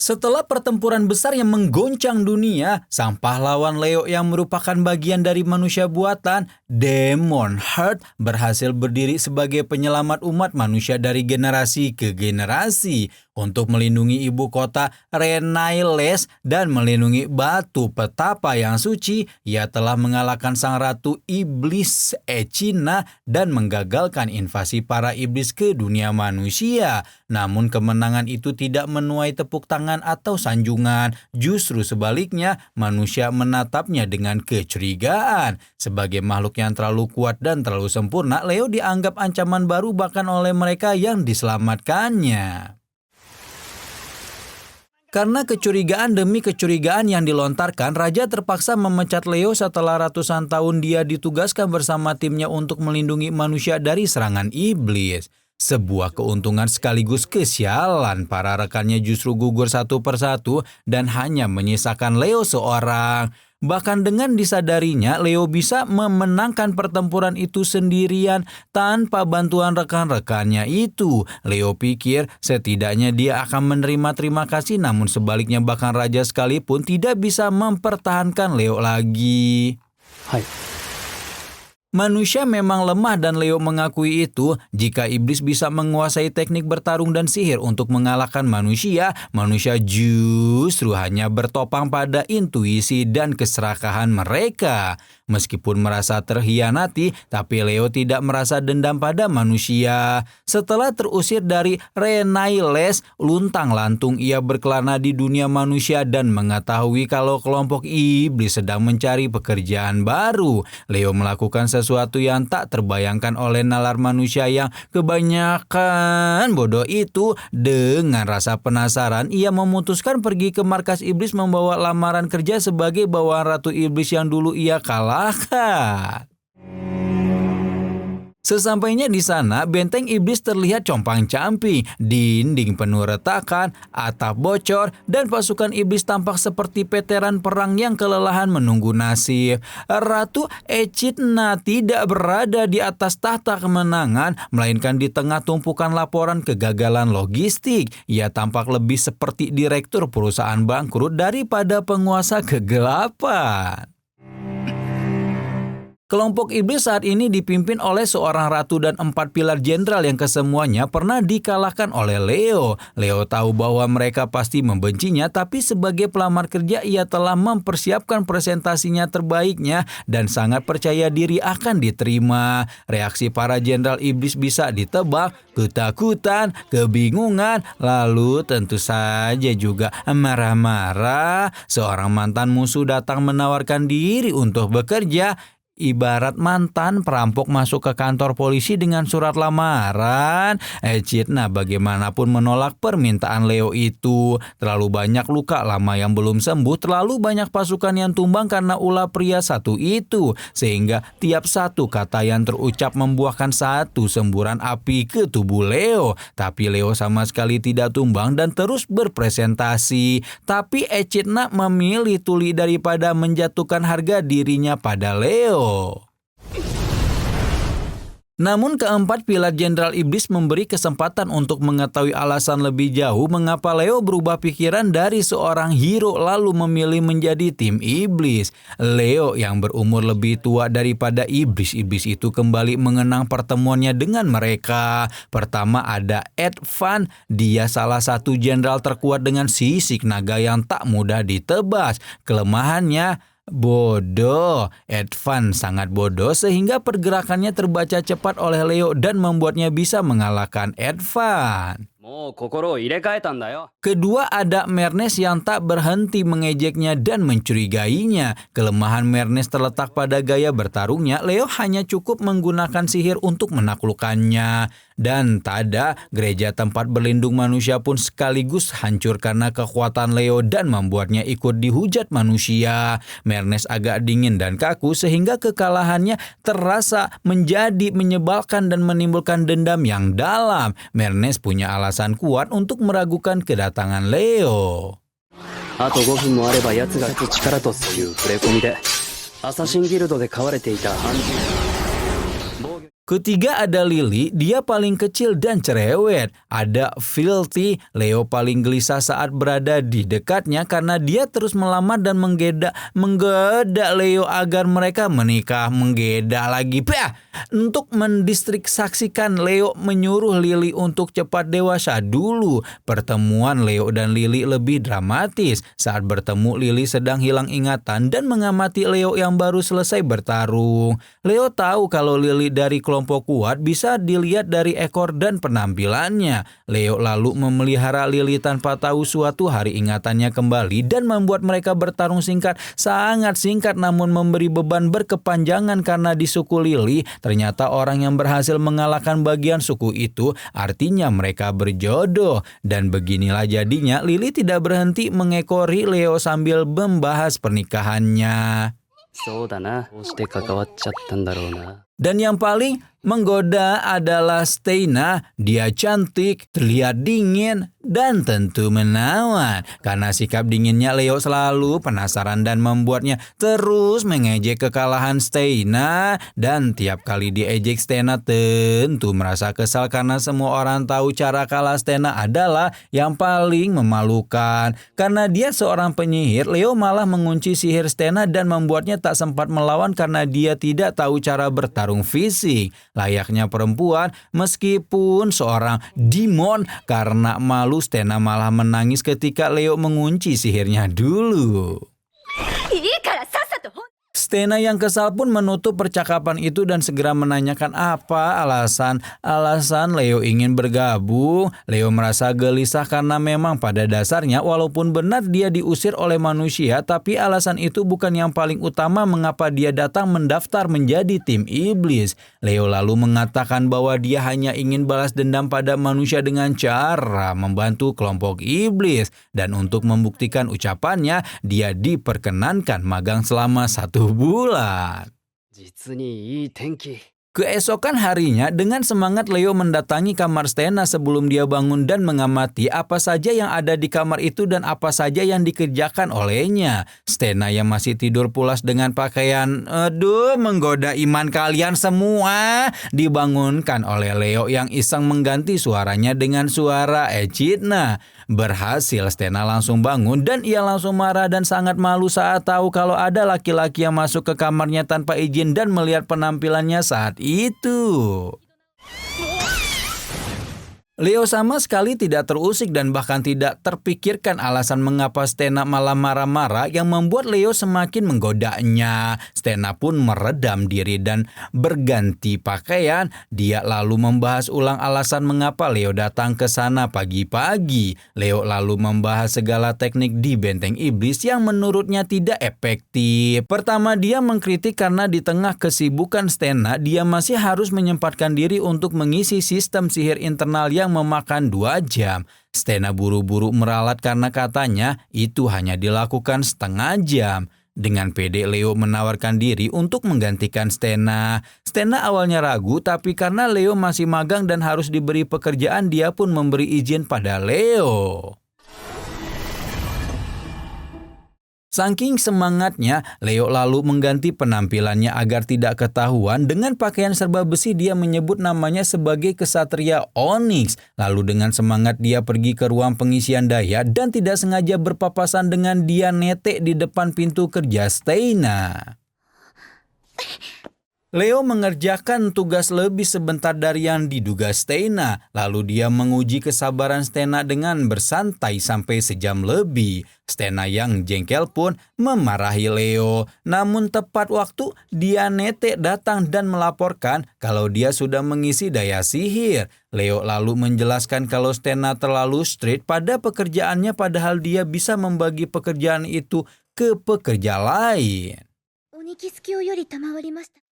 Setelah pertempuran besar yang menggoncang dunia, sang pahlawan Leo yang merupakan bagian dari manusia buatan, Demon Heart, berhasil berdiri sebagai penyelamat umat manusia dari generasi ke generasi untuk melindungi ibu kota Renailes dan melindungi batu petapa yang suci. Ia telah mengalahkan sang ratu iblis Echidna dan menggagalkan invasi para iblis ke dunia manusia. Namun kemenangan itu tidak menuai tepuk tangan atau sanjungan. Justru sebaliknya, manusia menatapnya dengan kecurigaan. Sebagai makhluk yang terlalu kuat dan terlalu sempurna, Leo dianggap ancaman baru bahkan oleh mereka yang diselamatkannya. Karena kecurigaan demi kecurigaan yang dilontarkan, Raja terpaksa memecat Leo setelah ratusan tahun dia ditugaskan bersama timnya untuk melindungi manusia dari serangan iblis. Sebuah keuntungan sekaligus kesialan, para rekannya justru gugur satu persatu dan hanya menyisakan Leo seorang. Bahkan dengan disadarinya, Leo bisa memenangkan pertempuran itu sendirian tanpa bantuan rekan-rekannya itu. Leo pikir setidaknya dia akan menerima terima kasih, namun sebaliknya bahkan raja sekalipun tidak bisa mempertahankan Leo lagi. Hai. Manusia memang lemah dan Leo mengakui itu. Jika iblis bisa menguasai teknik bertarung dan sihir untuk mengalahkan manusia, manusia justru hanya bertopang pada intuisi dan keserakahan mereka. Meskipun merasa terhianati, tapi Leo tidak merasa dendam pada manusia. Setelah terusir dari Renailes, luntang-lantung ia berkelana di dunia manusia dan mengetahui kalau kelompok iblis sedang mencari pekerjaan baru. Leo melakukan sesuatu yang tak terbayangkan oleh nalar manusia yang kebanyakan bodoh itu. Dengan rasa penasaran, ia memutuskan pergi ke markas iblis membawa lamaran kerja sebagai bawahan ratu iblis yang dulu ia kalahkan. Sesampainya di sana, benteng iblis terlihat compang-camping, dinding penuh retakan, atap bocor, dan pasukan iblis tampak seperti veteran perang yang kelelahan menunggu nasib. Ratu Echidna tidak berada di atas tahta kemenangan, melainkan di tengah tumpukan laporan kegagalan logistik. Ia tampak lebih seperti direktur perusahaan bangkrut daripada penguasa kegelapan. Kelompok iblis saat ini dipimpin oleh seorang ratu dan 4 pilar jenderal yang kesemuanya pernah dikalahkan oleh Leo. Leo tahu bahwa mereka pasti membencinya, tapi sebagai pelamar kerja ia telah mempersiapkan presentasinya terbaiknya dan sangat percaya diri akan diterima. Reaksi para jenderal iblis bisa ditebak: ketakutan, kebingungan, lalu tentu saja juga marah-marah. Seorang mantan musuh datang menawarkan diri untuk bekerja. Ibarat mantan perampok masuk ke kantor polisi dengan surat lamaran. Echidna bagaimanapun menolak permintaan Leo itu. Terlalu banyak luka lama yang belum sembuh, terlalu banyak pasukan yang tumbang karena ulah pria satu itu. Sehingga tiap satu kata yang terucap membuahkan satu semburan api ke tubuh Leo. Tapi Leo sama sekali tidak tumbang dan terus berpresentasi. Tapi Echidna memilih tuli daripada menjatuhkan harga dirinya pada Leo. Namun keempat pilar jenderal iblis memberi kesempatan untuk mengetahui alasan lebih jauh mengapa Leo berubah pikiran dari seorang hero lalu memilih menjadi tim iblis. Leo yang berumur lebih tua daripada iblis-iblis itu kembali mengenang pertemuannya dengan mereka. Pertama ada Edvan, dia salah satu jenderal terkuat dengan sisik naga yang tak mudah ditebas. Kelemahannya bodoh. Edvan sangat bodoh sehingga pergerakannya terbaca cepat oleh Leo dan membuatnya bisa mengalahkan Edvan. Kedua ada Mernes yang tak berhenti mengejeknya dan mencurigainya. Kelemahan Mernes terletak pada gaya bertarungnya. Leo hanya cukup menggunakan sihir untuk menaklukkannya. Dan Tada, gereja tempat berlindung manusia pun sekaligus hancur karena kekuatan Leo dan membuatnya ikut dihujat manusia. Mernes agak dingin dan kaku sehingga kekalahannya terasa menjadi menyebalkan dan menimbulkan dendam yang dalam. Mernes punya alasan kuat untuk meragukan kedatangan Leo. Ketiga ada Lily, dia paling kecil dan cerewet. Ada Filthy, Leo paling gelisah saat berada di dekatnya karena dia terus melamar dan menggoda Leo agar mereka menikah. Menggeda lagi. Untuk mendistraksikan Leo menyuruh Lily untuk cepat dewasa dulu. Pertemuan Leo dan Lily lebih dramatis. Saat bertemu, Lily sedang hilang ingatan dan mengamati Leo yang baru selesai bertarung. Leo tahu kalau Lily dari kelompok kuat bisa dilihat dari ekor dan penampilannya. Leo lalu memelihara Lily tanpa tahu suatu hari ingatannya kembali dan membuat mereka bertarung sangat singkat namun memberi beban berkepanjangan karena di suku Lily ternyata orang yang berhasil mengalahkan bagian suku itu artinya mereka berjodoh. Dan beginilah jadinya Lily tidak berhenti mengekori Leo sambil membahas pernikahannya. Dan yang paling menggoda adalah Steina. Dia cantik, terlihat dingin, dan tentu menawan. Karena sikap dinginnya Leo selalu penasaran dan membuatnya terus mengejek kekalahan Steina. Dan tiap kali diejek Steina tentu merasa kesal karena semua orang tahu cara kalah Steina adalah yang paling memalukan. Karena dia seorang penyihir, Leo malah mengunci sihir Steina dan membuatnya tak sempat melawan karena dia tidak tahu cara bertarung fisik. Layaknya perempuan, meskipun seorang demon, karena malu Steina malah menangis ketika Leo mengunci sihirnya dulu. Steina yang kesal pun menutup percakapan itu dan segera menanyakan apa alasan Leo ingin bergabung. Leo merasa gelisah karena memang pada dasarnya walaupun benar dia diusir oleh manusia, tapi alasan itu bukan yang paling utama mengapa dia datang mendaftar menjadi tim iblis. Leo lalu mengatakan bahwa dia hanya ingin balas dendam pada manusia dengan cara membantu kelompok iblis. Dan untuk membuktikan ucapannya, dia diperkenankan magang selama 1 bulan. Keesokan harinya, dengan semangat Leo mendatangi kamar Steina sebelum dia bangun dan mengamati apa saja yang ada di kamar itu dan apa saja yang dikerjakan olehnya. Steina yang masih tidur pulas dengan pakaian menggoda iman kalian semua dibangunkan oleh Leo yang iseng mengganti suaranya dengan suara Echidna. Berhasil, Steina langsung bangun dan ia langsung marah dan sangat malu saat tahu kalau ada laki-laki yang masuk ke kamarnya tanpa izin dan melihat penampilannya saat itu. Leo sama sekali tidak terusik dan bahkan tidak terpikirkan alasan mengapa Steina malah marah-marah yang membuat Leo semakin menggodanya. Steina pun meredam diri dan berganti pakaian. Dia lalu membahas ulang alasan mengapa Leo datang ke sana pagi-pagi. Leo lalu membahas segala teknik di benteng iblis yang menurutnya tidak efektif. Pertama, dia mengkritik karena di tengah kesibukan Steina, dia masih harus menyempatkan diri untuk mengisi sistem sihir internal yang memakan 2 jam. Steina buru-buru meralat karena katanya itu hanya dilakukan setengah jam. Dengan pede Leo menawarkan diri untuk menggantikan Steina. Steina awalnya ragu, tapi karena Leo masih magang dan harus diberi pekerjaan, dia pun memberi izin pada Leo. Saking semangatnya, Leo lalu mengganti penampilannya agar tidak ketahuan. Dengan pakaian serba besi, dia menyebut namanya sebagai kesatria Onyx. Lalu dengan semangat dia pergi ke ruang pengisian daya dan tidak sengaja berpapasan dengan Dianete di depan pintu kerja Steina. Leo mengerjakan tugas lebih sebentar dari yang diduga Steina. Lalu dia menguji kesabaran Steina dengan bersantai sampai sejam lebih. Steina yang jengkel pun memarahi Leo. Namun tepat waktu, Dianete datang dan melaporkan kalau dia sudah mengisi daya sihir. Leo lalu menjelaskan kalau Steina terlalu strict pada pekerjaannya padahal dia bisa membagi pekerjaan itu ke pekerja lain.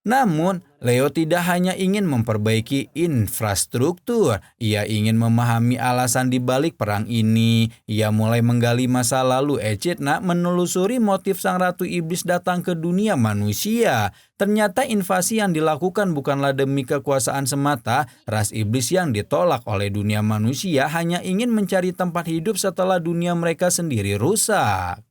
Namun, Leo tidak hanya ingin memperbaiki infrastruktur, ia ingin memahami alasan di balik perang ini. Ia mulai menggali masa lalu Echidna, menelusuri motif sang ratu iblis datang ke dunia manusia. Ternyata invasi yang dilakukan bukanlah demi kekuasaan semata. Ras iblis yang ditolak oleh dunia manusia hanya ingin mencari tempat hidup setelah dunia mereka sendiri rusak.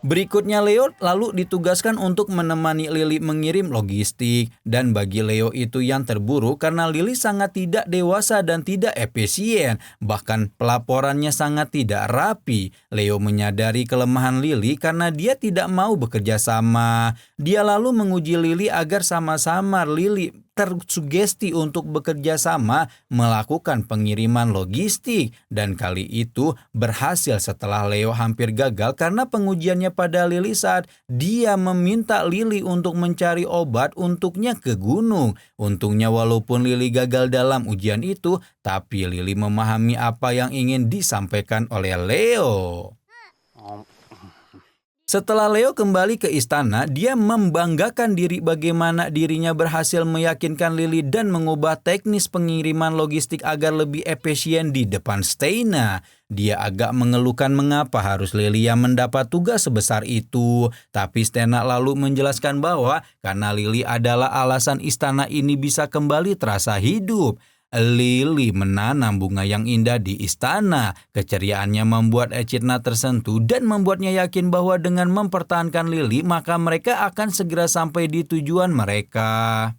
Berikutnya Leo lalu ditugaskan untuk menemani Lily mengirim logistik. Dan bagi Leo itu yang terburuk karena Lily sangat tidak dewasa dan tidak efisien. Bahkan pelaporannya sangat tidak rapi. Leo menyadari kelemahan Lily karena dia tidak mau bekerja sama. Dia lalu menguji Lily agar sama-sama Lily tersugesti untuk bekerja sama melakukan pengiriman logistik. Dan kali itu berhasil setelah Leo hampir gagal karena pengujiannya pada Lily saat dia meminta Lily untuk mencari obat untuknya ke gunung. Untungnya walaupun Lily gagal dalam ujian itu, tapi Lily memahami apa yang ingin disampaikan oleh Leo. Setelah Leo kembali ke istana, dia membanggakan diri bagaimana dirinya berhasil meyakinkan Lily dan mengubah teknis pengiriman logistik agar lebih efisien di depan Steina. Dia agak mengeluhkan mengapa harus Lily yang mendapat tugas sebesar itu. Tapi Steina lalu menjelaskan bahwa karena Lily adalah alasan istana ini bisa kembali terasa hidup. Lily menanam bunga yang indah di istana. Keceriaannya membuat Echidna tersentuh dan membuatnya yakin bahwa dengan mempertahankan Lily maka mereka akan segera sampai di tujuan mereka.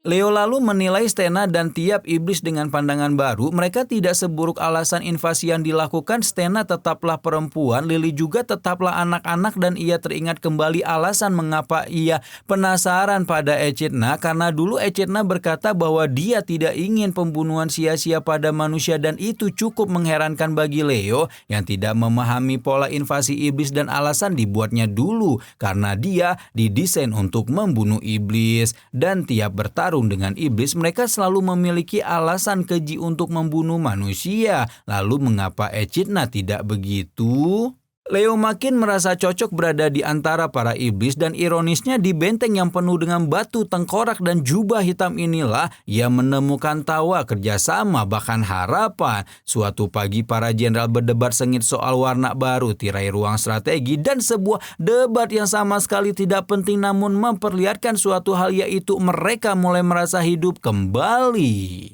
Leo lalu menilai Stena dan tiap iblis dengan pandangan baru. Mereka tidak seburuk alasan invasi yang dilakukan. Stena tetaplah perempuan, Lily juga tetaplah anak-anak, dan ia teringat kembali alasan mengapa ia penasaran pada Echidna. Karena dulu Echidna berkata bahwa dia tidak ingin pembunuhan sia-sia pada manusia, dan itu cukup mengherankan bagi Leo yang tidak memahami pola invasi iblis dan alasan dibuatnya dulu. Karena dia didesain untuk membunuh iblis, dan tiap bertarung dengan iblis, mereka selalu memiliki alasan keji untuk membunuh manusia. Lalu mengapa Echidna tidak begitu? Leo makin merasa cocok berada di antara para iblis, dan ironisnya di benteng yang penuh dengan batu, tengkorak, dan jubah hitam inilah ia menemukan tawa, kerjasama, bahkan harapan. Suatu pagi para jenderal berdebat sengit soal warna baru, tirai ruang strategi, dan sebuah debat yang sama sekali tidak penting namun memperlihatkan suatu hal, yaitu mereka mulai merasa hidup kembali.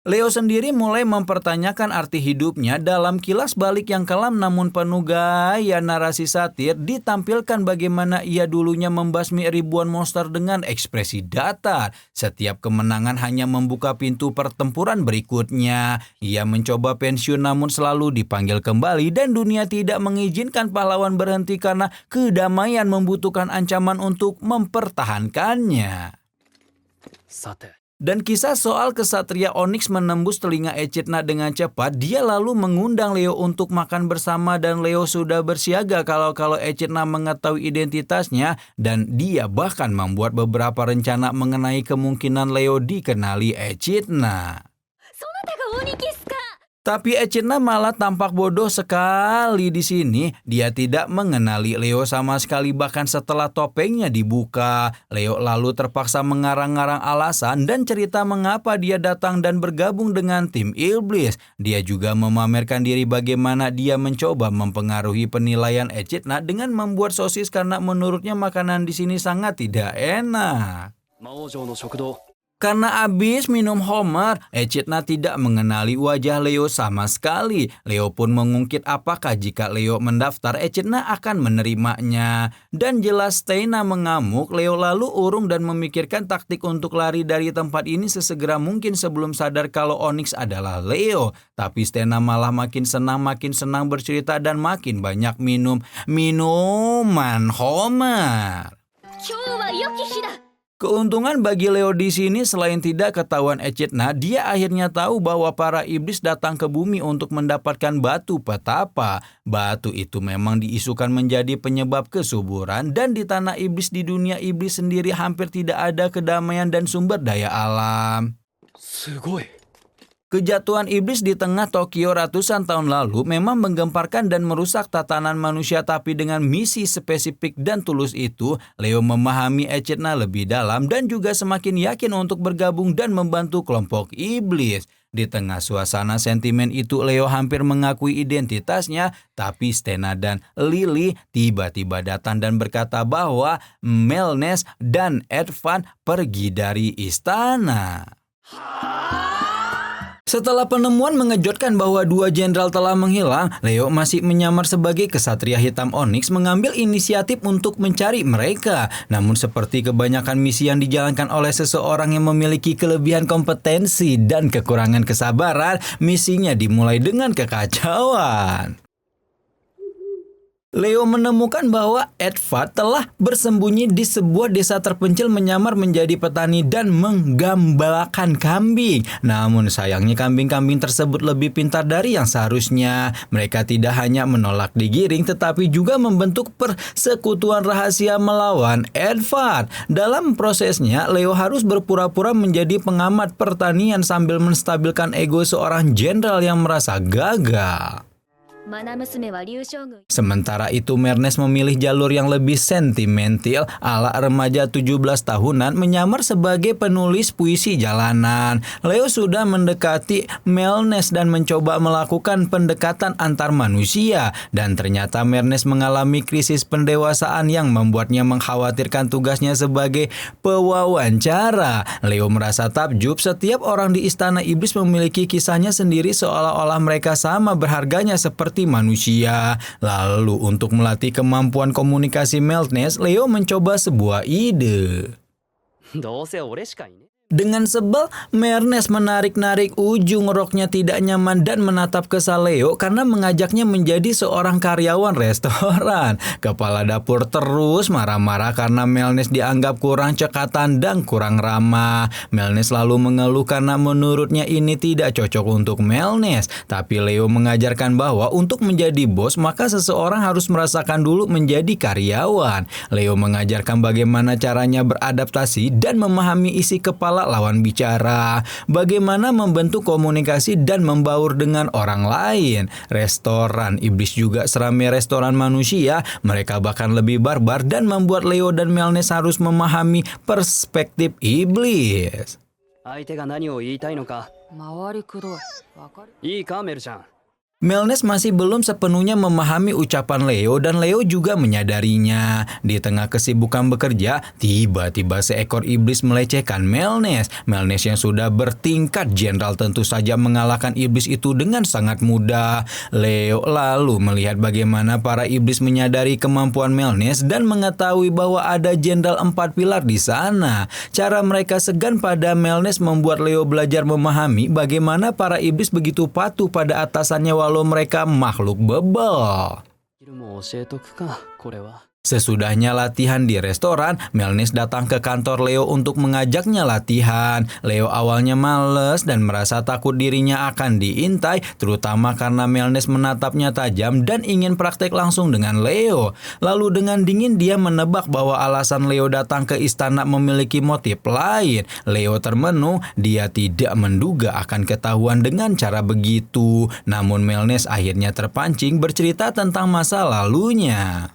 Leo sendiri mulai mempertanyakan arti hidupnya. Dalam kilas balik yang kelam namun penuh gaya narasi satir, ditampilkan bagaimana ia dulunya membasmi ribuan monster dengan ekspresi datar. Setiap kemenangan hanya membuka pintu pertempuran berikutnya. Ia mencoba pensiun namun selalu dipanggil kembali, dan dunia tidak mengizinkan pahlawan berhenti karena kedamaian membutuhkan ancaman untuk mempertahankannya. Dan kisah soal kesatria Onyx menembus telinga Echidna dengan cepat. Dia lalu mengundang Leo untuk makan bersama, dan Leo sudah bersiaga kalau Echidna mengetahui identitasnya, dan dia bahkan membuat beberapa rencana mengenai kemungkinan Leo dikenali Echidna. Tapi Echidna malah tampak bodoh sekali di sini. Dia tidak mengenali Leo sama sekali, bahkan setelah topengnya dibuka. Leo lalu terpaksa mengarang-arang alasan dan cerita mengapa dia datang dan bergabung dengan tim iblis. Dia juga memamerkan diri bagaimana dia mencoba mempengaruhi penilaian Echidna dengan membuat sosis karena menurutnya makanan di sini sangat tidak enak. Karena habis minum Homer, Echidna tidak mengenali wajah Leo sama sekali. Leo pun mengungkit apakah jika Leo mendaftar, Echidna akan menerimanya. Dan jelas Steina mengamuk. Leo lalu urung dan memikirkan taktik untuk lari dari tempat ini sesegera mungkin sebelum sadar kalau Onyx adalah Leo. Tapi Steina malah makin senang bercerita dan makin banyak minum minuman Homer. Keuntungan bagi Leo di sini selain tidak ketahuan Echidna, dia akhirnya tahu bahwa para iblis datang ke bumi untuk mendapatkan batu petapa. Batu itu memang diisukan menjadi penyebab kesuburan, dan di tanah iblis di dunia iblis sendiri hampir tidak ada kedamaian dan sumber daya alam. Kejatuhan iblis di tengah Tokyo ratusan tahun lalu memang menggemparkan dan merusak tatanan manusia, tapi dengan misi spesifik dan tulus itu, Leo memahami Echidna lebih dalam dan juga semakin yakin untuk bergabung dan membantu kelompok iblis. Di tengah suasana sentimen itu, Leo hampir mengakui identitasnya, tapi Stena dan Lily tiba-tiba datang dan berkata bahwa Melnes dan Edvan pergi dari istana. Setelah penemuan mengejutkan bahwa dua jenderal telah menghilang, Leo masih menyamar sebagai kesatria hitam Onyx mengambil inisiatif untuk mencari mereka. Namun seperti kebanyakan misi yang dijalankan oleh seseorang yang memiliki kelebihan kompetensi dan kekurangan kesabaran, misinya dimulai dengan kekacauan. Leo menemukan bahwa Edvard telah bersembunyi di sebuah desa terpencil menyamar menjadi petani dan menggembalakan kambing. Namun sayangnya kambing-kambing tersebut lebih pintar dari yang seharusnya. Mereka tidak hanya menolak digiring tetapi juga membentuk persekutuan rahasia melawan Edvard. Dalam prosesnya, Leo harus berpura-pura menjadi pengamat pertanian sambil menstabilkan ego seorang jenderal yang merasa gagal. Sementara itu Mernes memilih jalur yang lebih sentimental ala remaja 17 tahunan menyamar sebagai penulis puisi jalanan. Leo sudah mendekati Mernes dan mencoba melakukan pendekatan antar manusia dan ternyata Mernes mengalami krisis pendewasaan yang membuatnya mengkhawatirkan tugasnya sebagai pewawancara. Leo merasa takjub setiap orang di istana iblis memiliki kisahnya sendiri seolah-olah mereka sama berharganya seperti manusia. Lalu untuk melatih kemampuan komunikasi Mernes, Leo mencoba sebuah ide. Dengan sebel, Mernes menarik-narik ujung roknya tidak nyaman dan menatap kesal Leo karena mengajaknya menjadi seorang karyawan restoran. Kepala dapur terus marah-marah karena Mernes dianggap kurang cekatan dan kurang ramah. Mernes lalu mengeluh karena menurutnya ini tidak cocok untuk Mernes. Tapi Leo mengajarkan bahwa untuk menjadi bos maka seseorang harus merasakan dulu menjadi karyawan. Leo mengajarkan bagaimana caranya beradaptasi dan memahami isi kepala lawan bicara, bagaimana membentuk komunikasi dan membaur dengan orang lain. Restoran iblis juga seramai restoran manusia, mereka bahkan lebih barbar dan membuat Leo dan Mernes harus memahami perspektif iblis. Mernes masih belum sepenuhnya memahami ucapan Leo dan Leo juga menyadarinya. Di tengah kesibukan bekerja, tiba-tiba seekor iblis melecehkan Mernes. Mernes yang sudah bertingkat jenderal tentu saja mengalahkan iblis itu dengan sangat mudah. Leo lalu melihat bagaimana para iblis menyadari kemampuan Mernes dan mengetahui bahwa ada jenderal 4 pilar di sana. Cara mereka segan pada Mernes membuat Leo belajar memahami bagaimana para iblis begitu patuh pada atasannya walau mereka makhluk bebel. Sesudahnya latihan di restoran, Mernes datang ke kantor Leo untuk mengajaknya latihan. Leo awalnya males dan merasa takut dirinya akan diintai, terutama karena Mernes menatapnya tajam dan ingin praktek langsung dengan Leo. Lalu dengan dingin dia menebak bahwa alasan Leo datang ke istana memiliki motif lain. Leo termenung, dia tidak menduga akan ketahuan dengan cara begitu. Namun Mernes akhirnya terpancing bercerita tentang masa lalunya.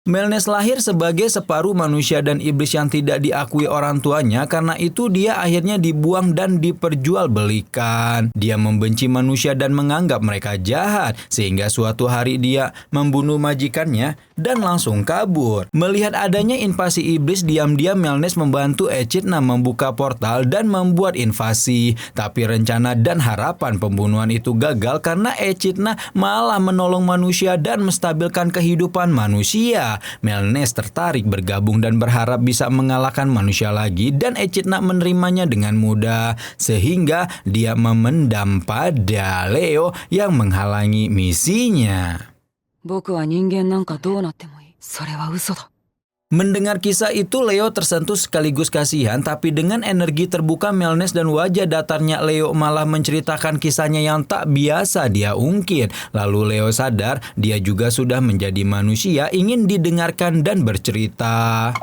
Mernes lahir sebagai separuh manusia dan iblis yang tidak diakui orang tuanya, karena itu dia akhirnya dibuang dan diperjualbelikan. Dia membenci manusia dan menganggap mereka jahat, sehingga suatu hari dia membunuh majikannya dan langsung kabur. Melihat adanya invasi iblis, diam-diam Mernes membantu Echidna membuka portal dan membuat invasi. Tapi rencana dan harapan pembunuhan itu gagal karena Echidna malah menolong manusia dan menstabilkan kehidupan manusia. Mernes tertarik bergabung dan berharap bisa mengalahkan manusia lagi dan Echidna menerimanya dengan mudah sehingga dia memendam pada Leo yang menghalangi misinya. Mendengar kisah itu, Leo tersentuh sekaligus kasihan, tapi dengan energi terbuka Mernes dan wajah datarnya Leo malah menceritakan kisahnya yang tak biasa dia ungkit. Lalu Leo sadar dia juga sudah menjadi manusia, ingin didengarkan dan bercerita.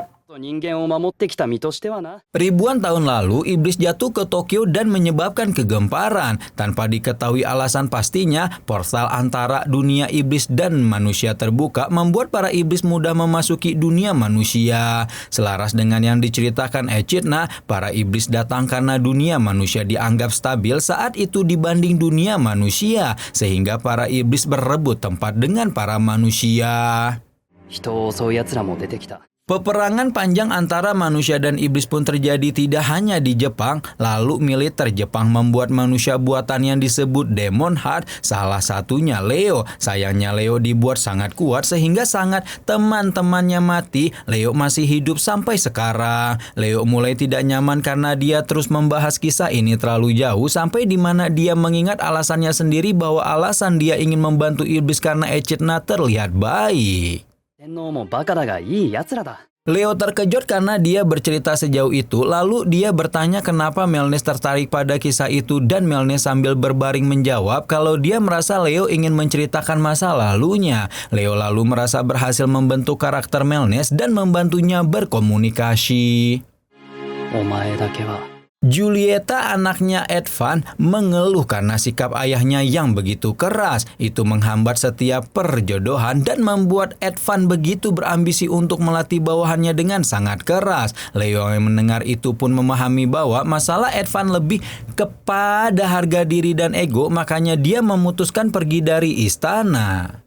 Ribuan tahun lalu, iblis jatuh ke Tokyo dan menyebabkan kegemparan. Tanpa diketahui alasan pastinya, portal antara dunia iblis dan manusia terbuka membuat para iblis mudah memasuki dunia manusia. Selaras dengan yang diceritakan Echidna, para iblis datang karena dunia manusia dianggap stabil saat itu dibanding dunia manusia, sehingga para iblis berebut tempat dengan para manusia. Peperangan panjang antara manusia dan iblis pun terjadi tidak hanya di Jepang, lalu militer Jepang membuat manusia buatan yang disebut Demon Heart, salah satunya Leo. Sayangnya Leo dibuat sangat kuat sehingga sangat teman-temannya mati. Leo masih hidup sampai sekarang. Leo mulai tidak nyaman karena dia terus membahas kisah ini terlalu jauh sampai di mana dia mengingat alasannya sendiri bahwa alasan dia ingin membantu iblis karena Echidna terlihat baik. Leo terkejut karena dia bercerita sejauh itu, lalu dia bertanya kenapa Melnes tertarik pada kisah itu dan Melnes sambil berbaring menjawab kalau dia merasa Leo ingin menceritakan masa lalunya. Leo lalu merasa berhasil membentuk karakter Melnes dan membantunya berkomunikasi. Julieta, anaknya Edvan, mengeluh karena sikap ayahnya yang begitu keras. Itu menghambat setiap perjodohan dan membuat Edvan begitu berambisi untuk melatih bawahannya dengan sangat keras. Leo yang mendengar itu pun memahami bahwa masalah Edvan lebih kepada harga diri dan ego, makanya dia memutuskan pergi dari istana.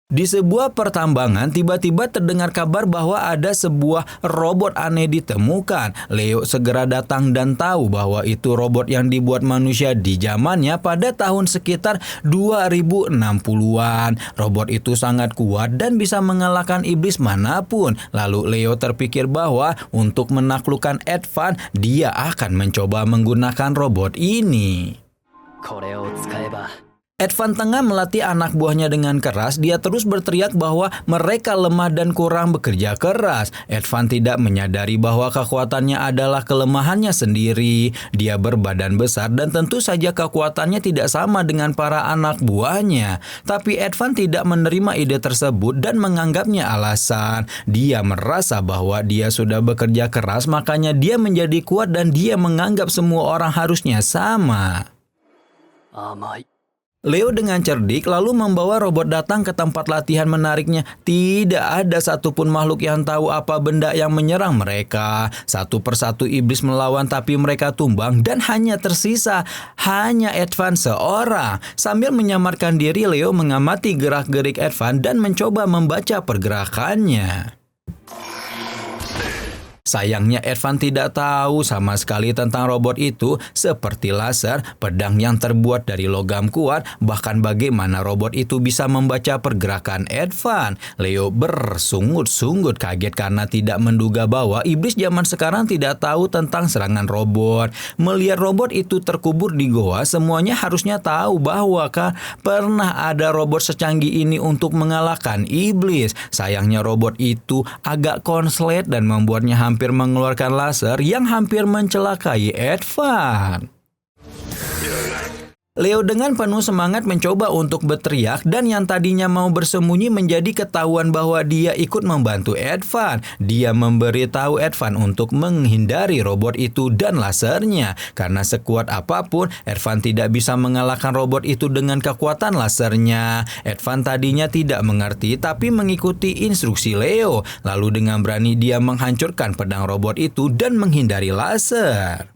Di sebuah pertambangan, tiba-tiba terdengar kabar bahwa ada sebuah robot aneh ditemukan. Leo segera datang dan tahu bahwa itu robot yang dibuat manusia di zamannya pada tahun sekitar 2060-an. Robot itu sangat kuat dan bisa mengalahkan iblis manapun. Lalu Leo terpikir bahwa untuk menaklukkan Edvan, dia akan mencoba menggunakan robot ini. Edvan tengah melatih anak buahnya dengan keras. Dia terus berteriak bahwa mereka lemah dan kurang bekerja keras. Edvan tidak menyadari bahwa kekuatannya adalah kelemahannya sendiri. Dia berbadan besar dan tentu saja kekuatannya tidak sama dengan para anak buahnya. Tapi Edvan tidak menerima ide tersebut dan menganggapnya alasan. Dia merasa bahwa dia sudah bekerja keras, makanya dia menjadi kuat dan dia menganggap semua orang harusnya sama. Leo dengan cerdik lalu membawa robot datang ke tempat latihan menariknya. Tidak ada satupun makhluk yang tahu apa benda yang menyerang mereka. Satu persatu iblis melawan tapi mereka tumbang dan hanya tersisa hanya Edvan seorang. Sambil menyamarkan diri, Leo mengamati gerak-gerik Edvan dan mencoba membaca pergerakannya. Sayangnya Edvan tidak tahu sama sekali tentang robot itu, seperti laser, pedang yang terbuat dari logam kuat, bahkan bagaimana robot itu bisa membaca pergerakan Edvan. Leo bersungut-sungut kaget karena tidak menduga bahwa iblis zaman sekarang tidak tahu tentang serangan robot. Melihat robot itu terkubur di goa, semuanya harusnya tahu bahwa pernah ada robot secanggih ini untuk mengalahkan iblis. Sayangnya robot itu agak konslet dan membuatnya hampir mengeluarkan laser yang hampir mencelakai Edvan. Leo dengan penuh semangat mencoba untuk berteriak dan yang tadinya mau bersembunyi menjadi ketahuan bahwa dia ikut membantu Edvan. Dia memberitahu Edvan untuk menghindari robot itu dan lasernya. Karena sekuat apapun, Edvan tidak bisa mengalahkan robot itu dengan kekuatan lasernya. Edvan tadinya tidak mengerti tapi mengikuti instruksi Leo. Lalu dengan berani dia menghancurkan pedang robot itu dan menghindari laser.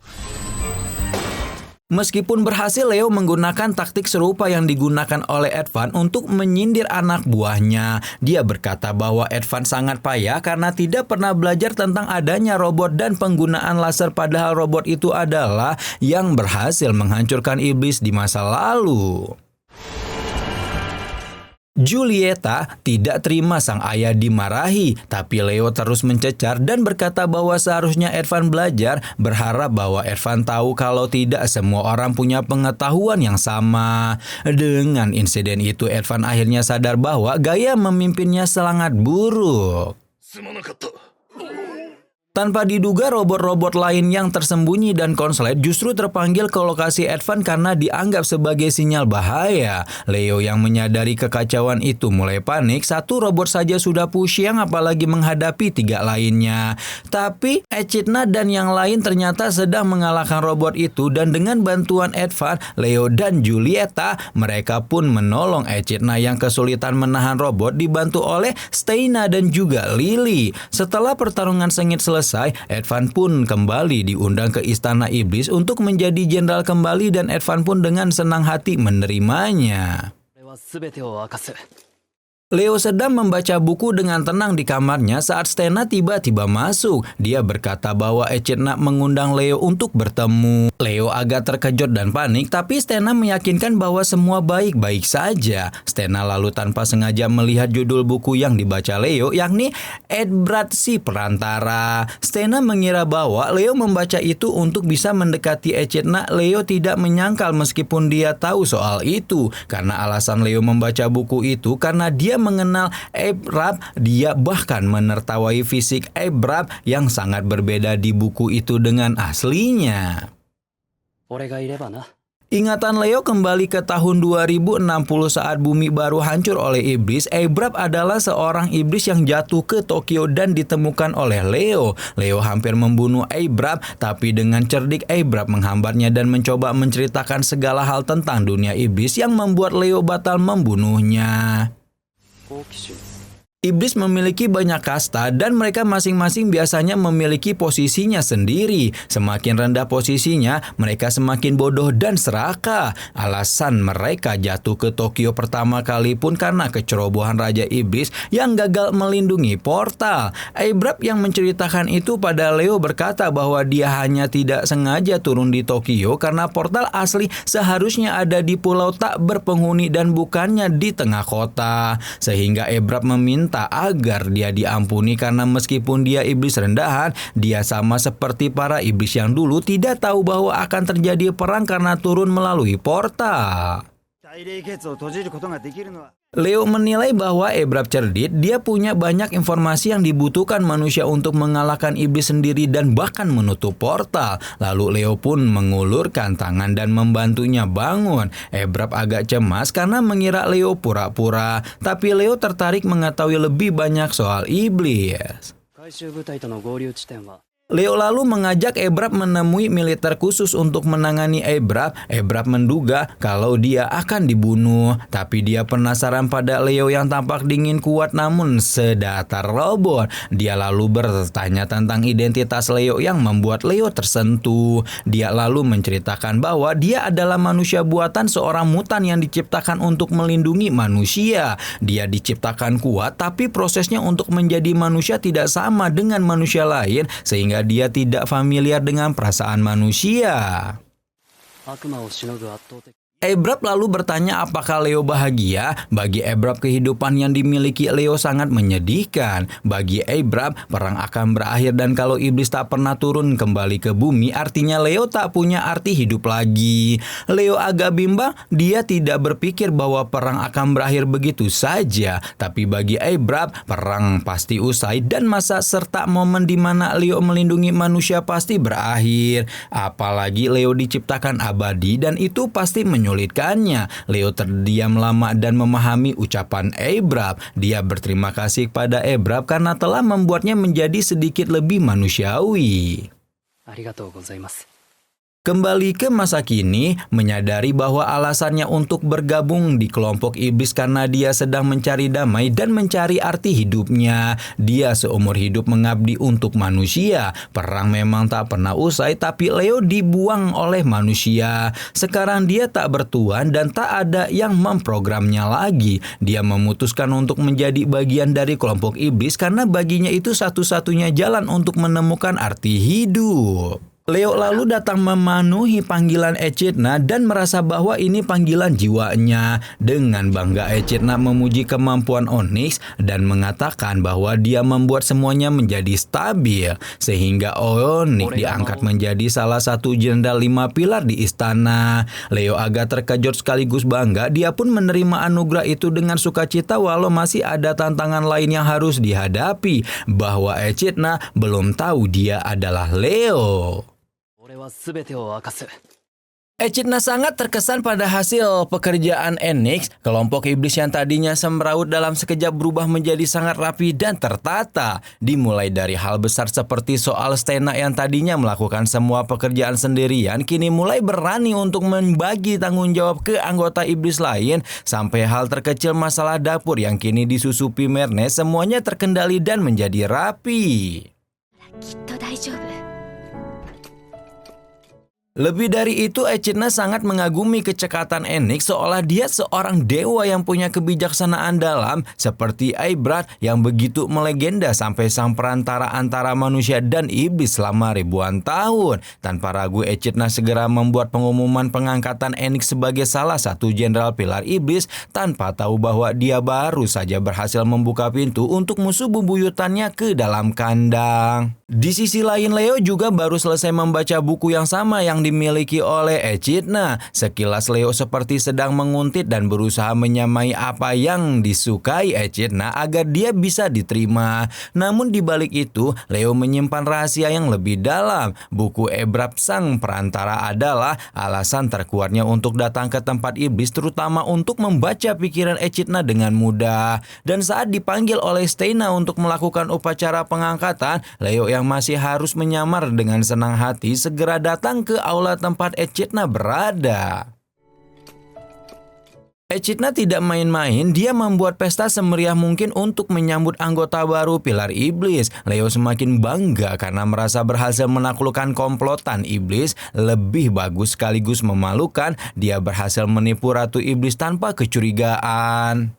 Meskipun berhasil, Leo menggunakan taktik serupa yang digunakan oleh Edvan untuk menyindir anak buahnya. Dia berkata bahwa Edvan sangat payah karena tidak pernah belajar tentang adanya robot dan penggunaan laser, padahal robot itu adalah yang berhasil menghancurkan iblis di masa lalu. Julieta tidak terima sang ayah dimarahi, tapi Leo terus mencecar dan berkata bahwa seharusnya Edvan belajar, berharap bahwa Edvan tahu kalau tidak semua orang punya pengetahuan yang sama. Dengan insiden itu, Edvan akhirnya sadar bahwa gaya memimpinnya sangat buruk. Tanpa diduga, robot-robot lain yang tersembunyi dan konslet justru terpanggil ke lokasi Edvan karena dianggap sebagai sinyal bahaya. Leo yang menyadari kekacauan itu mulai panik. Satu robot saja sudah pusing, apalagi menghadapi 3 lainnya. Tapi Echidna dan yang lain ternyata sedang mengalahkan robot itu, dan dengan bantuan Edvan, Leo dan Julieta, mereka pun menolong Echidna yang kesulitan menahan robot, dibantu oleh Steina dan juga Lily. Setelah pertarungan sengit selesai, Edvan pun kembali diundang ke Istana Iblis untuk menjadi jenderal kembali, dan Edvan pun dengan senang hati menerimanya. Leo sedang membaca buku dengan tenang di kamarnya saat Stena tiba-tiba masuk. Dia berkata bahwa Echidna mengundang Leo untuk bertemu. Leo agak terkejut dan panik, tapi Stena meyakinkan bahwa semua baik-baik saja. Stena lalu tanpa sengaja melihat judul buku yang dibaca Leo, yakni Eadbrad si Perantara. Stena mengira bahwa Leo membaca itu untuk bisa mendekati Echidna. Leo tidak menyangkal meskipun dia tahu soal itu. Karena alasan Leo membaca buku itu karena dia mengenal Eadbrad, dia bahkan menertawai fisik Eadbrad yang sangat berbeda di buku itu dengan aslinya. Ingatan Leo kembali ke tahun 2060 saat bumi baru hancur oleh iblis. Eadbrad adalah seorang iblis yang jatuh ke Tokyo dan ditemukan oleh Leo. Leo hampir membunuh Eadbrad, tapi dengan cerdik Eadbrad menghambatnya dan mencoba menceritakan segala hal tentang dunia iblis yang membuat Leo batal membunuhnya. Iblis memiliki banyak kasta dan mereka masing-masing biasanya memiliki posisinya sendiri. Semakin rendah posisinya, mereka semakin bodoh dan serakah. Alasan mereka jatuh ke Tokyo pertama kali pun karena kecerobohan Raja Iblis yang gagal melindungi portal. Eadbrad yang menceritakan itu pada Leo berkata bahwa dia hanya tidak sengaja turun di Tokyo karena portal asli seharusnya ada di pulau tak berpenghuni dan bukannya di tengah kota. Sehingga Eadbrad meminta agar dia diampuni karena meskipun dia iblis rendahan, dia sama seperti para iblis yang dulu tidak tahu bahwa akan terjadi perang karena turun melalui portal. Leo menilai bahwa Eadbrad cerdik, dia punya banyak informasi yang dibutuhkan manusia untuk mengalahkan iblis sendiri dan bahkan menutup portal. Lalu Leo pun mengulurkan tangan dan membantunya bangun. Eadbrad agak cemas karena mengira Leo pura-pura, tapi Leo tertarik mengetahui lebih banyak soal iblis. Leo lalu mengajak Eadbrad menemui militer khusus untuk menangani Eadbrad. Eadbrad menduga kalau dia akan dibunuh, tapi dia penasaran pada Leo yang tampak dingin kuat namun sedatar robot. Dia lalu bertanya tentang identitas Leo yang membuat Leo tersentuh. Dia lalu menceritakan bahwa dia adalah manusia buatan seorang mutan yang diciptakan untuk melindungi manusia. Dia diciptakan kuat, tapi prosesnya untuk menjadi manusia tidak sama dengan manusia lain, sehingga dia tidak familiar dengan perasaan manusia. Eadbrad lalu bertanya apakah Leo bahagia. Bagi Eadbrad, kehidupan yang dimiliki Leo sangat menyedihkan. Bagi Eadbrad, perang akan berakhir dan kalau iblis tak pernah turun kembali ke bumi, artinya Leo tak punya arti hidup lagi. Leo agak bimbang, dia tidak berpikir bahwa perang akan berakhir begitu saja. Tapi bagi Eadbrad, perang pasti usai dan masa serta momen di mana Leo melindungi manusia pasti berakhir. Apalagi Leo diciptakan abadi dan itu pasti menyulitkannya. Leo terdiam lama dan memahami ucapan Eadbrad. Dia berterima kasih pada Eadbrad karena telah membuatnya menjadi sedikit lebih manusiawi. Kembali ke masa kini, menyadari bahwa alasannya untuk bergabung di kelompok iblis karena dia sedang mencari damai dan mencari arti hidupnya. Dia seumur hidup mengabdi untuk manusia. Perang memang tak pernah usai, tapi Leo dibuang oleh manusia. Sekarang dia tak bertuan dan tak ada yang memprogramnya lagi. Dia memutuskan untuk menjadi bagian dari kelompok iblis karena baginya itu satu-satunya jalan untuk menemukan arti hidup. Leo lalu datang memenuhi panggilan Echidna dan merasa bahwa ini panggilan jiwanya. Dengan bangga Echidna memuji kemampuan Onyx dan mengatakan bahwa dia membuat semuanya menjadi stabil. Sehingga Onyx diangkat menjadi salah satu jenderal 5 pilar di istana. Leo agak terkejut sekaligus bangga. Dia pun menerima anugerah itu dengan sukacita walau masih ada tantangan lain yang harus dihadapi. Bahwa Echidna belum tahu dia adalah Leo. Echidna sangat terkesan pada hasil pekerjaan Onyx. Kelompok iblis yang tadinya semrawut dalam sekejap berubah menjadi sangat rapi dan tertata. Dimulai dari hal besar seperti soal Stena yang tadinya melakukan semua pekerjaan sendirian, kini mulai berani untuk membagi tanggung jawab ke anggota iblis lain. Sampai hal terkecil masalah dapur yang kini disusupi Merne, semuanya terkendali dan menjadi rapi. Lebih dari itu, Echidna sangat mengagumi kecekatan Enix seolah dia seorang dewa yang punya kebijaksanaan dalam seperti Eybrat yang begitu melegenda sampai sang perantara antara manusia dan iblis selama ribuan tahun. Tanpa ragu, Echidna segera membuat pengumuman pengangkatan Enix sebagai salah satu jenderal pilar iblis tanpa tahu bahwa dia baru saja berhasil membuka pintu untuk musuh bebuyutannya ke dalam kandang. Di sisi lain, Leo juga baru selesai membaca buku yang sama yang dimiliki oleh Echidna. Sekilas Leo seperti sedang menguntit dan berusaha menyamai apa yang disukai Echidna agar dia bisa diterima. Namun di balik itu, Leo menyimpan rahasia yang lebih dalam. Buku Ebrab sang perantara adalah alasan terkuatnya untuk datang ke tempat iblis, terutama untuk membaca pikiran Echidna dengan mudah. Dan saat dipanggil oleh Steina untuk melakukan upacara pengangkatan, Leo yang masih harus menyamar dengan senang hati segera datang ke aula tempat Echidna berada. Echidna tidak main-main, dia membuat pesta semeriah mungkin untuk menyambut anggota baru pilar iblis. Leo semakin bangga karena merasa berhasil menaklukkan komplotan iblis. Lebih bagus sekaligus memalukan, dia berhasil menipu Ratu Iblis tanpa kecurigaan.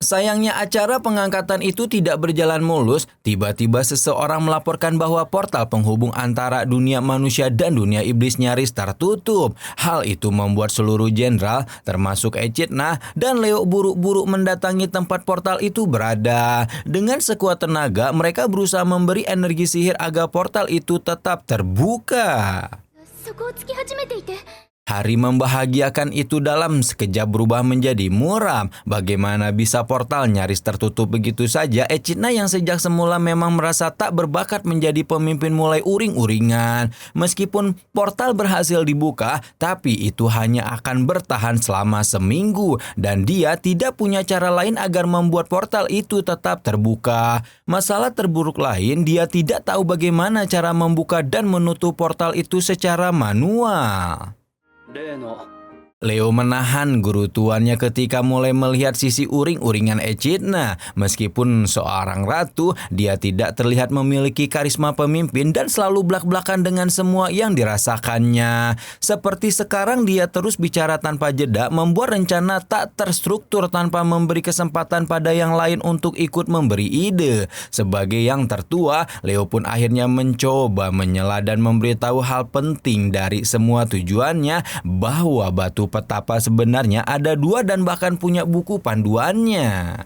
Sayangnya acara pengangkatan itu tidak berjalan mulus. Tiba-tiba seseorang melaporkan bahwa portal penghubung antara dunia manusia dan dunia iblis nyaris tertutup. Hal itu membuat seluruh jenderal, termasuk Echidna dan Leo, buru-buru mendatangi tempat portal itu berada. Dengan sekuat tenaga, mereka berusaha memberi energi sihir agar portal itu tetap terbuka. Hari membahagiakan itu dalam sekejap berubah menjadi muram. Bagaimana bisa portal nyaris tertutup begitu saja? Echidna yang sejak semula memang merasa tak berbakat menjadi pemimpin mulai uring-uringan. Meskipun portal berhasil dibuka, tapi itu hanya akan bertahan selama seminggu. Dan dia tidak punya cara lain agar membuat portal itu tetap terbuka. Masalah terburuk lain, dia tidak tahu bagaimana cara membuka dan menutup portal itu secara manual. Leo menahan guru tuannya ketika mulai melihat sisi uring-uringan Echidna. Meskipun seorang ratu, dia tidak terlihat memiliki karisma pemimpin dan selalu blak-blakan dengan semua yang dirasakannya. Seperti sekarang dia terus bicara tanpa jeda, membuat rencana tak terstruktur tanpa memberi kesempatan pada yang lain untuk ikut memberi ide. Sebagai yang tertua, Leo pun akhirnya mencoba menyela dan memberitahu hal penting dari semua tujuannya, bahwa batu petapa sebenarnya ada 2 dan bahkan punya buku panduannya.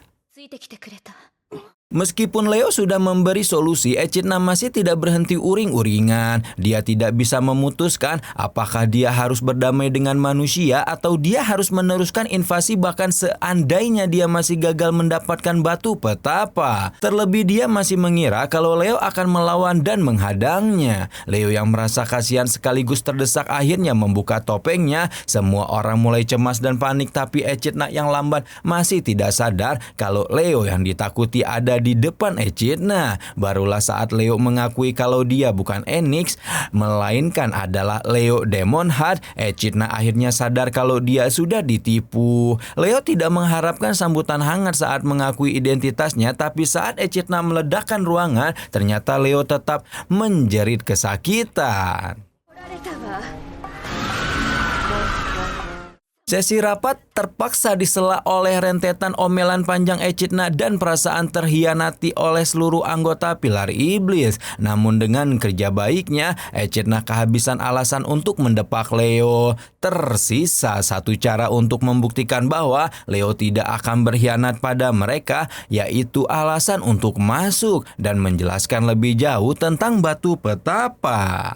Meskipun Leo sudah memberi solusi, Echidna masih tidak berhenti uring-uringan. Dia tidak bisa memutuskan apakah dia harus berdamai dengan manusia atau dia harus meneruskan invasi bahkan seandainya dia masih gagal mendapatkan batu petapa. Terlebih dia masih mengira kalau Leo akan melawan dan menghadangnya. Leo yang merasa kasihan sekaligus terdesak akhirnya membuka topengnya. Semua orang mulai cemas dan panik, tapi Echidna yang lamban masih tidak sadar kalau Leo yang ditakuti ada di depan Echidna. Barulah saat Leo mengakui kalau dia bukan Enix, melainkan adalah Leo Demon Heart, Echidna akhirnya sadar kalau dia sudah ditipu. Leo tidak mengharapkan sambutan hangat saat mengakui identitasnya, tapi saat Echidna meledakkan ruangan, ternyata Leo tetap menjerit kesakitan. Sesi rapat terpaksa disela oleh rentetan omelan panjang Echidna dan perasaan terhianati oleh seluruh anggota pilar iblis. Namun dengan kerja baiknya, Echidna kehabisan alasan untuk mendepak Leo. Tersisa satu cara untuk membuktikan bahwa Leo tidak akan berkhianat pada mereka, yaitu alasan untuk masuk dan menjelaskan lebih jauh tentang batu petapa.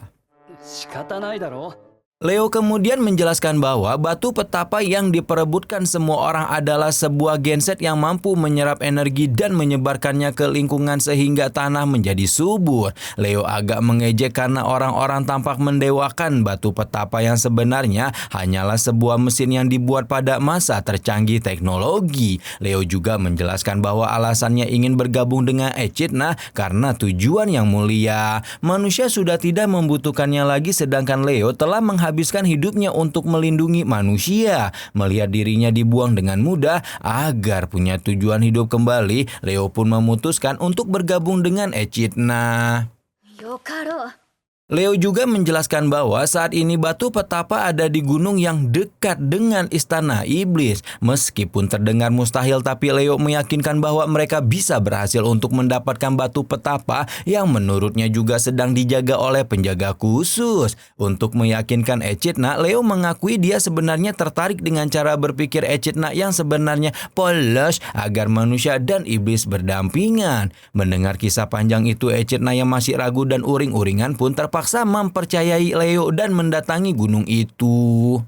Leo kemudian menjelaskan bahwa batu petapa yang diperebutkan semua orang adalah sebuah genset yang mampu menyerap energi dan menyebarkannya ke lingkungan sehingga tanah menjadi subur. Leo agak mengejek karena orang-orang tampak mendewakan batu petapa yang sebenarnya hanyalah sebuah mesin yang dibuat pada masa tercanggih teknologi. Leo juga menjelaskan bahwa alasannya ingin bergabung dengan Echidna karena tujuan yang mulia. Manusia sudah tidak membutuhkannya lagi, sedangkan Leo telah menghabiskan hidupnya untuk melindungi manusia. Melihat dirinya dibuang dengan mudah agar punya tujuan hidup kembali, Leo pun memutuskan untuk bergabung dengan Echidna. Leo juga menjelaskan bahwa saat ini batu petapa ada di gunung yang dekat dengan istana iblis. Meskipun terdengar mustahil, tapi Leo meyakinkan bahwa mereka bisa berhasil untuk mendapatkan batu petapa yang menurutnya juga sedang dijaga oleh penjaga khusus. Untuk meyakinkan Echidna, Leo mengakui dia sebenarnya tertarik dengan cara berpikir Echidna yang sebenarnya polos agar manusia dan iblis berdampingan. Mendengar kisah panjang itu, Echidna yang masih ragu dan uring-uringan pun terpaksa mempercayai Leo dan mendatangi gunung itu.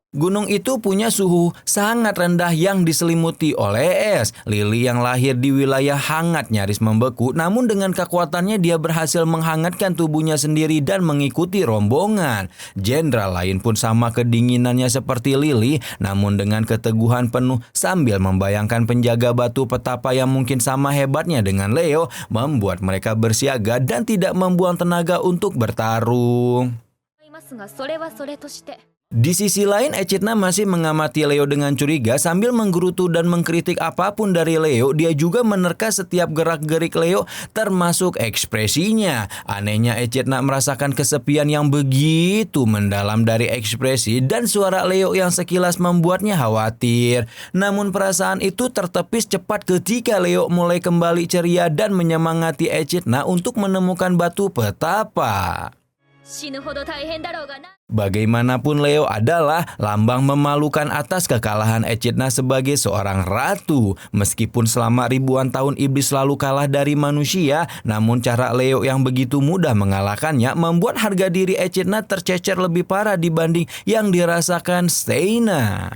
Gunung itu punya suhu sangat rendah yang diselimuti oleh es. Lily yang lahir di wilayah hangat nyaris membeku, namun dengan kekuatannya dia berhasil menghangatkan tubuhnya sendiri dan mengikuti rombongan. Jenderal lain pun sama kedinginannya seperti Lily, namun dengan keteguhan penuh sambil membayangkan penjaga batu petapa yang mungkin sama hebatnya dengan Leo, membuat mereka bersiaga dan tidak membuang tenaga untuk bertarung. Di sisi lain, Echidna masih mengamati Leo dengan curiga sambil menggerutu dan mengkritik apapun dari Leo. Dia juga menerka setiap gerak-gerik Leo, termasuk ekspresinya. Anehnya, Echidna merasakan kesepian yang begitu mendalam dari ekspresi dan suara Leo yang sekilas membuatnya khawatir. Namun perasaan itu tertepis cepat ketika Leo mulai kembali ceria dan menyemangati Echidna untuk menemukan batu petapa. Bagaimanapun, Leo adalah lambang memalukan atas kekalahan Echidna sebagai seorang ratu. Meskipun selama ribuan tahun iblis selalu kalah dari manusia, namun cara Leo yang begitu mudah mengalahkannya membuat harga diri Echidna tercecer lebih parah dibanding yang dirasakan Steina.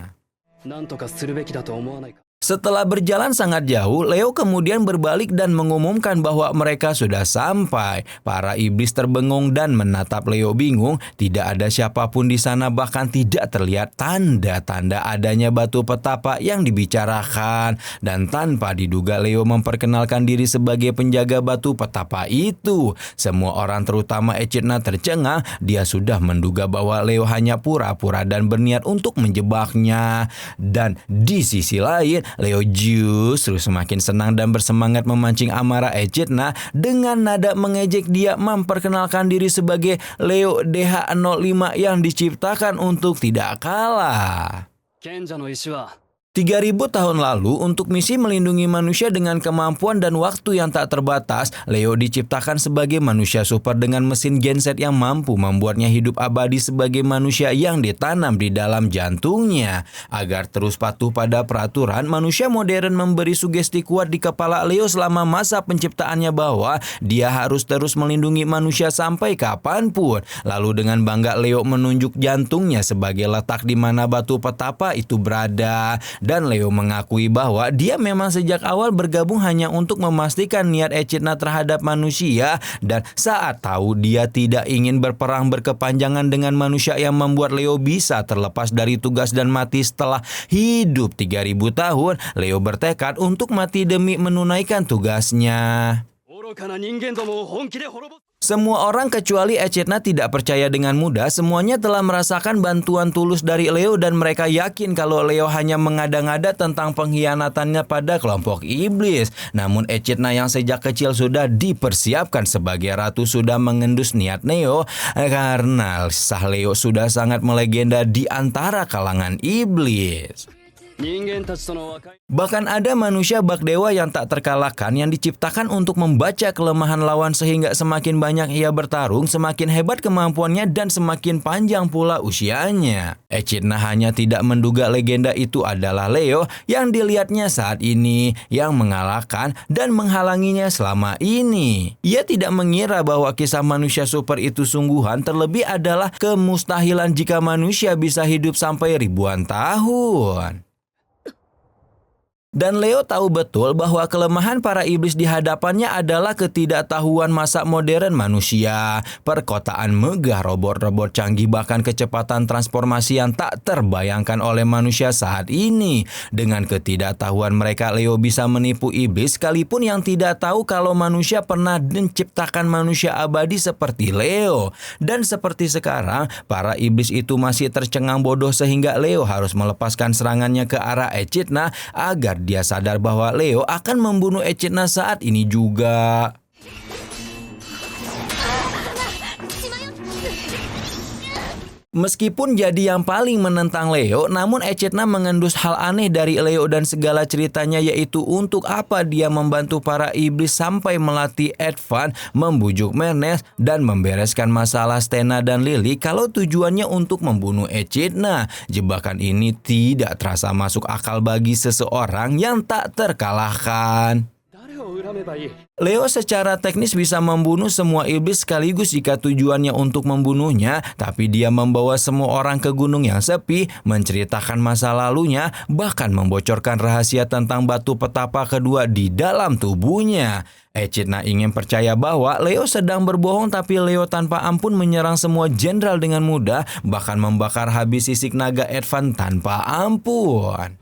Setelah berjalan sangat jauh, Leo kemudian berbalik dan mengumumkan bahwa mereka sudah sampai. Para iblis terbengung dan menatap Leo bingung. Tidak ada siapapun di sana, bahkan tidak terlihat tanda-tanda adanya batu petapa yang dibicarakan. Dan tanpa diduga, Leo memperkenalkan diri sebagai penjaga batu petapa itu. Semua orang, terutama Echidna, tercengang. Dia sudah menduga bahwa Leo hanya pura-pura dan berniat untuk menjebaknya. Dan di sisi lain, Leo justru semakin senang dan bersemangat memancing amarah Echidna. Dengan nada mengejek, dia memperkenalkan diri sebagai Leo DH05 yang diciptakan untuk tidak kalah. 3000 tahun lalu, untuk misi melindungi manusia dengan kemampuan dan waktu yang tak terbatas, Leo diciptakan sebagai manusia super dengan mesin genset yang mampu membuatnya hidup abadi sebagai manusia yang ditanam di dalam jantungnya. Agar terus patuh pada peraturan, manusia modern memberi sugesti kuat di kepala Leo selama masa penciptaannya bahwa dia harus terus melindungi manusia sampai kapanpun. Lalu dengan bangga, Leo menunjuk jantungnya sebagai letak di mana batu petapa itu berada. Dan Leo mengakui bahwa dia memang sejak awal bergabung hanya untuk memastikan niat Echidna terhadap manusia. Dan saat tahu dia tidak ingin berperang berkepanjangan dengan manusia yang membuat Leo bisa terlepas dari tugas dan mati setelah hidup 3000 tahun, Leo bertekad untuk mati demi menunaikan tugasnya. Semua orang kecuali Echidna tidak percaya dengan mudah. Semuanya telah merasakan bantuan tulus dari Leo dan mereka yakin kalau Leo hanya mengada-ngada tentang pengkhianatannya pada kelompok iblis. Namun Echidna yang sejak kecil sudah dipersiapkan sebagai ratu sudah mengendus niat Leo karena sah Leo sudah sangat melegenda di antara kalangan iblis. Bahkan ada manusia bak dewa yang tak terkalahkan yang diciptakan untuk membaca kelemahan lawan sehingga semakin banyak ia bertarung, semakin hebat kemampuannya dan semakin panjang pula usianya. Echidna hanya tidak menduga legenda itu adalah Leo yang dilihatnya saat ini, yang mengalahkan dan menghalanginya selama ini. Ia tidak mengira bahwa kisah manusia super itu sungguhan, terlebih adalah kemustahilan jika manusia bisa hidup sampai ribuan tahun. Dan Leo tahu betul bahwa kelemahan para iblis di hadapannya adalah ketidaktahuan masa modern manusia. Perkotaan megah, robot-robot canggih, bahkan kecepatan transformasi yang tak terbayangkan oleh manusia saat ini. Dengan ketidaktahuan mereka, Leo bisa menipu iblis sekalipun yang tidak tahu kalau manusia pernah menciptakan manusia abadi seperti Leo. Dan seperti sekarang, para iblis itu masih tercengang bodoh sehingga Leo harus melepaskan serangannya ke arah Echidna agar dia sadar bahwa Leo akan membunuh Echidna saat ini juga. Meskipun jadi yang paling menentang Leo, namun Echidna mengendus hal aneh dari Leo dan segala ceritanya, yaitu untuk apa dia membantu para iblis sampai melatih Advan, membujuk Mernes, dan membereskan masalah Stena dan Lily kalau tujuannya untuk membunuh Echidna. Jebakan ini tidak terasa masuk akal bagi seseorang yang tak terkalahkan. Leo secara teknis bisa membunuh semua iblis sekaligus jika tujuannya untuk membunuhnya, tapi dia membawa semua orang ke gunung yang sepi, menceritakan masa lalunya, bahkan membocorkan rahasia tentang batu petapa kedua di dalam tubuhnya. Echidna ingin percaya bahwa Leo sedang berbohong, tapi Leo tanpa ampun menyerang semua jenderal dengan mudah, bahkan membakar habis sisik naga Advan tanpa ampun.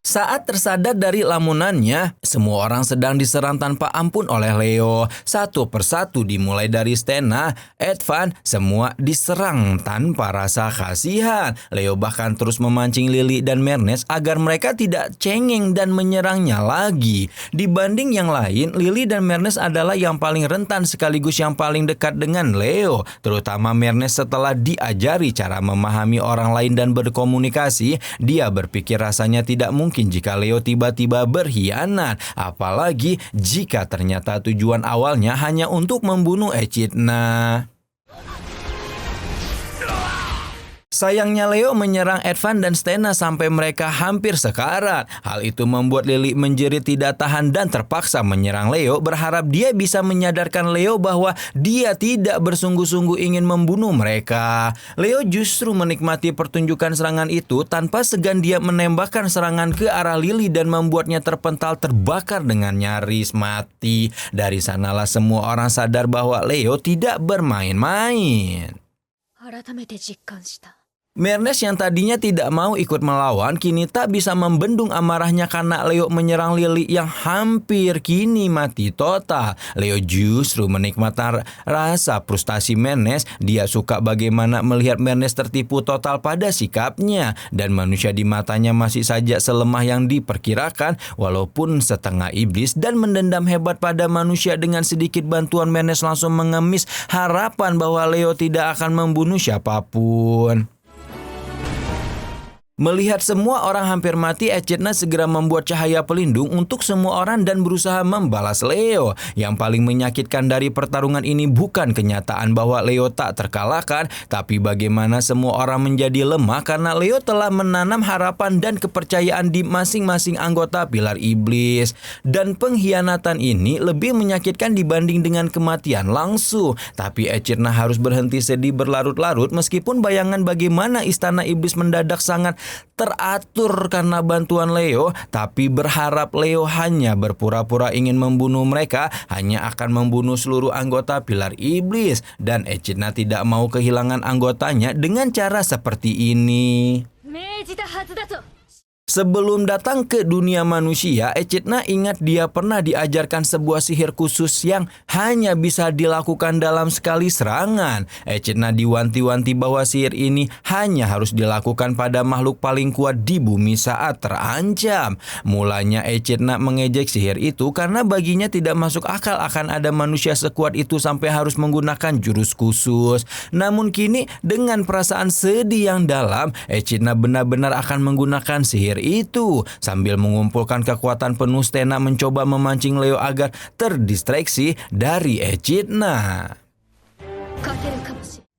Saat tersadar dari lamunannya, semua orang sedang diserang tanpa ampun oleh Leo. Satu persatu dimulai dari Stena, Advan, semua diserang tanpa rasa kasihan. Leo bahkan terus memancing Lily dan Mernes agar mereka tidak cengeng dan menyerangnya lagi. Dibanding yang lain, Lily dan Mernes adalah yang paling rentan sekaligus yang paling dekat dengan Leo. Terutama Mernes setelah diajari cara memahami orang lain dan berkomunikasi, dia berpikir rasanya tidak mungkin jika Leo tiba-tiba berkhianat, apalagi jika ternyata tujuan awalnya hanya untuk membunuh Echidna. Sayangnya Leo menyerang Advan dan Stena sampai mereka hampir sekarat. Hal itu membuat Lily menjerit tidak tahan dan terpaksa menyerang Leo, berharap dia bisa menyadarkan Leo bahwa dia tidak bersungguh-sungguh ingin membunuh mereka. Leo justru menikmati pertunjukan serangan itu, tanpa segan dia menembakkan serangan ke arah Lily dan membuatnya terpental terbakar dengan nyaris mati. Dari sanalah semua orang sadar bahwa Leo tidak bermain-main. Mernes yang tadinya tidak mau ikut melawan, kini tak bisa membendung amarahnya karena Leo menyerang Lily yang hampir kini mati total. Leo justru menikmati rasa frustasi Mernes. Dia suka bagaimana melihat Mernes tertipu total pada sikapnya, dan manusia di matanya masih saja selemah yang diperkirakan. Walaupun setengah iblis dan mendendam hebat pada manusia, dengan sedikit bantuan Mernes langsung mengemis harapan bahwa Leo tidak akan membunuh siapapun. Melihat semua orang hampir mati, Echidna segera membuat cahaya pelindung untuk semua orang dan berusaha membalas Leo. Yang paling menyakitkan dari pertarungan ini bukan kenyataan bahwa Leo tak terkalahkan, tapi bagaimana semua orang menjadi lemah karena Leo telah menanam harapan dan kepercayaan di masing-masing anggota Pilar Iblis. Dan pengkhianatan ini lebih menyakitkan dibanding dengan kematian langsung. Tapi Echidna harus berhenti sedih berlarut-larut meskipun bayangan bagaimana Istana Iblis mendadak sangat teratur karena bantuan Leo, tapi berharap Leo hanya berpura-pura ingin membunuh mereka, hanya akan membunuh seluruh anggota Pilar Iblis, dan Echidna tidak mau kehilangan anggotanya dengan cara seperti ini. Sebelum datang ke dunia manusia, Echidna ingat dia pernah diajarkan sebuah sihir khusus yang hanya bisa dilakukan dalam sekali serangan. Echidna diwanti-wanti bahwa sihir ini hanya harus dilakukan pada makhluk paling kuat di bumi saat terancam. Mulanya Echidna mengejek sihir itu karena baginya tidak masuk akal akan ada manusia sekuat itu sampai harus menggunakan jurus khusus. Namun kini dengan perasaan sedih yang dalam, Echidna benar-benar akan menggunakan sihir itu. Sambil mengumpulkan kekuatan penuh, Stena mencoba memancing Leo agar terdistraksi dari Echidna.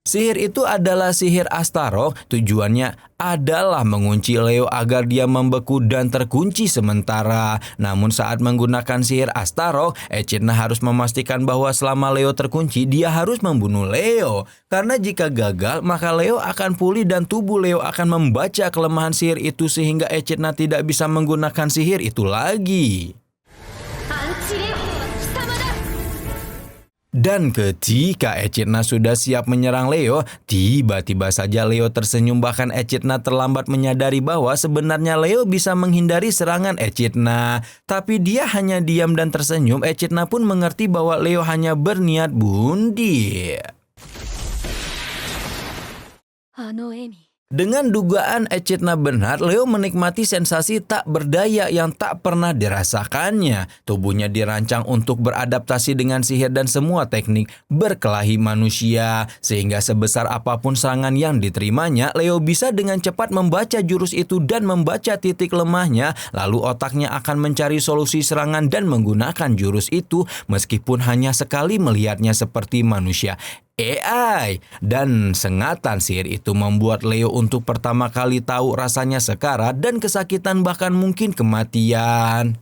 Sihir itu adalah sihir Astaroth. Tujuannya adalah mengunci Leo agar dia membeku dan terkunci sementara. Namun saat menggunakan sihir Astaroth, Echidna harus memastikan bahwa selama Leo terkunci, dia harus membunuh Leo. Karena jika gagal, maka Leo akan pulih dan tubuh Leo akan membaca kelemahan sihir itu sehingga Echidna tidak bisa menggunakan sihir itu lagi. Dan ketika Echidna sudah siap menyerang Leo, tiba-tiba saja Leo tersenyum, bahkan Echidna terlambat menyadari bahwa sebenarnya Leo bisa menghindari serangan Echidna. Tapi dia hanya diam dan tersenyum. Echidna pun mengerti bahwa Leo hanya berniat bunuh. Dengan dugaan Echidna benar, Leo menikmati sensasi tak berdaya yang tak pernah dirasakannya. Tubuhnya dirancang untuk beradaptasi dengan sihir dan semua teknik berkelahi manusia. Sehingga sebesar apapun serangan yang diterimanya, Leo bisa dengan cepat membaca jurus itu dan membaca titik lemahnya. Lalu otaknya akan mencari solusi serangan dan menggunakan jurus itu meskipun hanya sekali melihatnya seperti manusia. AI dan sengatan sihir itu membuat Leo untuk pertama kali tahu rasanya sekarat dan kesakitan bahkan mungkin kematian.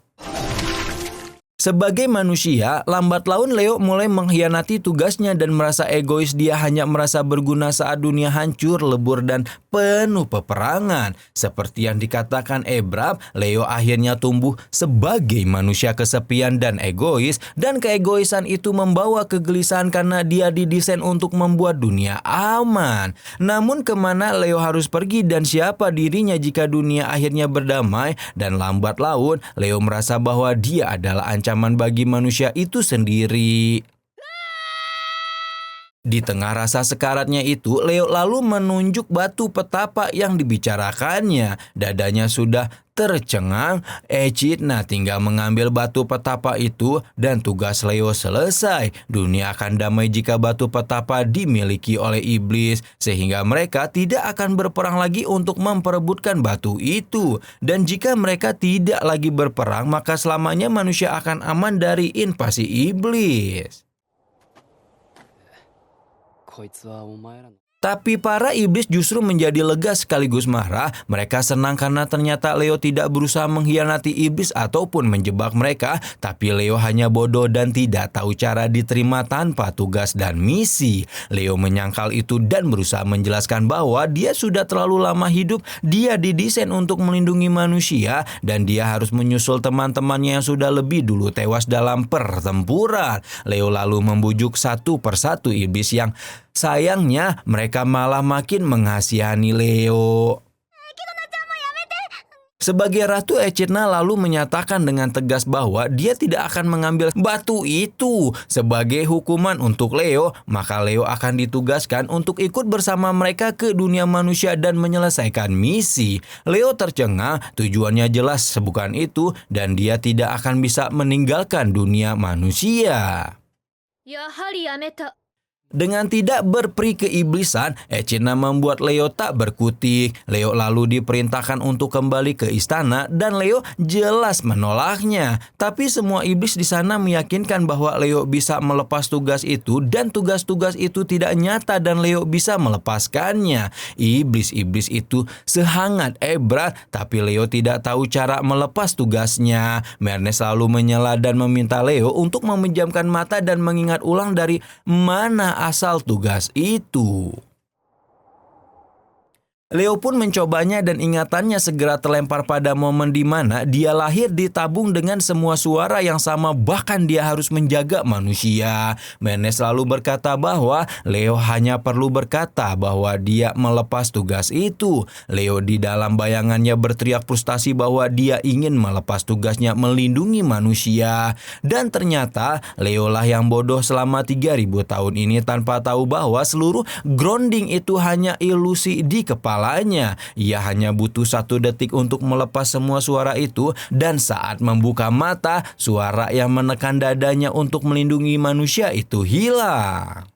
Sebagai manusia, lambat laun Leo mulai mengkhianati tugasnya dan merasa egois. Dia hanya merasa berguna saat dunia hancur, lebur, dan penuh peperangan. Seperti yang dikatakan Abraham, Leo akhirnya tumbuh sebagai manusia kesepian dan egois. Dan keegoisan itu membawa kegelisahan karena dia didesain untuk membuat dunia aman. Namun kemana Leo harus pergi dan siapa dirinya jika dunia akhirnya berdamai? Dan lambat laun, Leo merasa bahwa dia adalah ancaman bagi manusia itu sendiri. Di tengah rasa sekaratnya itu, Leo lalu menunjuk batu petapa yang dibicarakannya. Dadanya sudah tercengang. Echidna tinggal mengambil batu petapa itu dan tugas Leo selesai. Dunia akan damai jika batu petapa dimiliki oleh iblis, sehingga mereka tidak akan berperang lagi untuk memperebutkan batu itu. Dan jika mereka tidak lagi berperang, maka selamanya manusia akan aman dari invasi iblis. Tapi para iblis justru menjadi lega sekaligus marah. Mereka senang karena ternyata Leo tidak berusaha mengkhianati iblis ataupun menjebak mereka. Tapi Leo hanya bodoh dan tidak tahu cara diterima tanpa tugas dan misi. Leo menyangkal itu dan berusaha menjelaskan bahwa dia sudah terlalu lama hidup. Dia didesain untuk melindungi manusia dan dia harus menyusul teman-temannya yang sudah lebih dulu tewas dalam pertempuran. Leo lalu membujuk satu persatu iblis yang sayangnya mereka malah makin mengasihani Leo. Sebagai ratu, Echidna lalu menyatakan dengan tegas bahwa dia tidak akan mengambil batu itu sebagai hukuman untuk Leo. Maka Leo akan ditugaskan untuk ikut bersama mereka ke dunia manusia dan menyelesaikan misi. Leo tercengang, tujuannya jelas bukan itu dan dia tidak akan bisa meninggalkan dunia manusia. Dengan tidak berperi keiblisan, Echidna membuat Leo tak berkutik. Leo lalu diperintahkan untuk kembali ke istana dan Leo jelas menolaknya. Tapi semua iblis di sana meyakinkan bahwa Leo bisa melepas tugas itu dan tugas-tugas itu tidak nyata dan Leo bisa melepaskannya. Iblis-iblis itu sehangat Ebrat, tapi Leo tidak tahu cara melepas tugasnya. Mernes lalu menyela dan meminta Leo untuk memejamkan mata dan mengingat ulang dari mana asal tugas itu. Leo pun mencobanya dan ingatannya segera terlempar pada momen di mana dia lahir ditabung dengan semua suara yang sama, bahkan dia harus menjaga manusia. Menes lalu berkata bahwa Leo hanya perlu berkata bahwa dia melepas tugas itu. Leo di dalam bayangannya berteriak frustasi bahwa dia ingin melepas tugasnya melindungi manusia. Dan ternyata Leo lah yang bodoh selama 3000 tahun ini tanpa tahu bahwa seluruh grounding itu hanya ilusi di kepala. Ia hanya butuh 1 detik untuk melepas semua suara itu dan saat membuka mata, suara yang menekan dadanya untuk melindungi manusia itu hilang.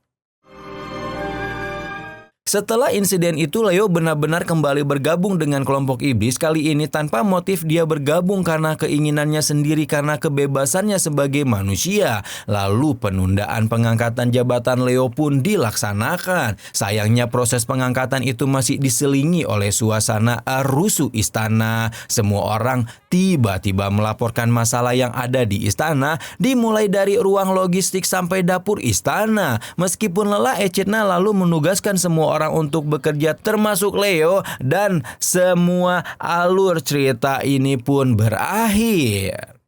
Setelah insiden itu, Leo benar-benar kembali bergabung dengan kelompok iblis. Kali ini tanpa motif, dia bergabung karena keinginannya sendiri, karena kebebasannya sebagai manusia. Lalu penundaan pengangkatan jabatan Leo pun dilaksanakan. Sayangnya proses pengangkatan itu masih diselingi oleh suasana rusuh istana. Semua orang tiba-tiba melaporkan masalah yang ada di istana, dimulai dari ruang logistik sampai dapur istana. Meskipun lelah, Echidna lalu menugaskan semua orang untuk bekerja termasuk Leo dan semua alur cerita ini pun berakhir.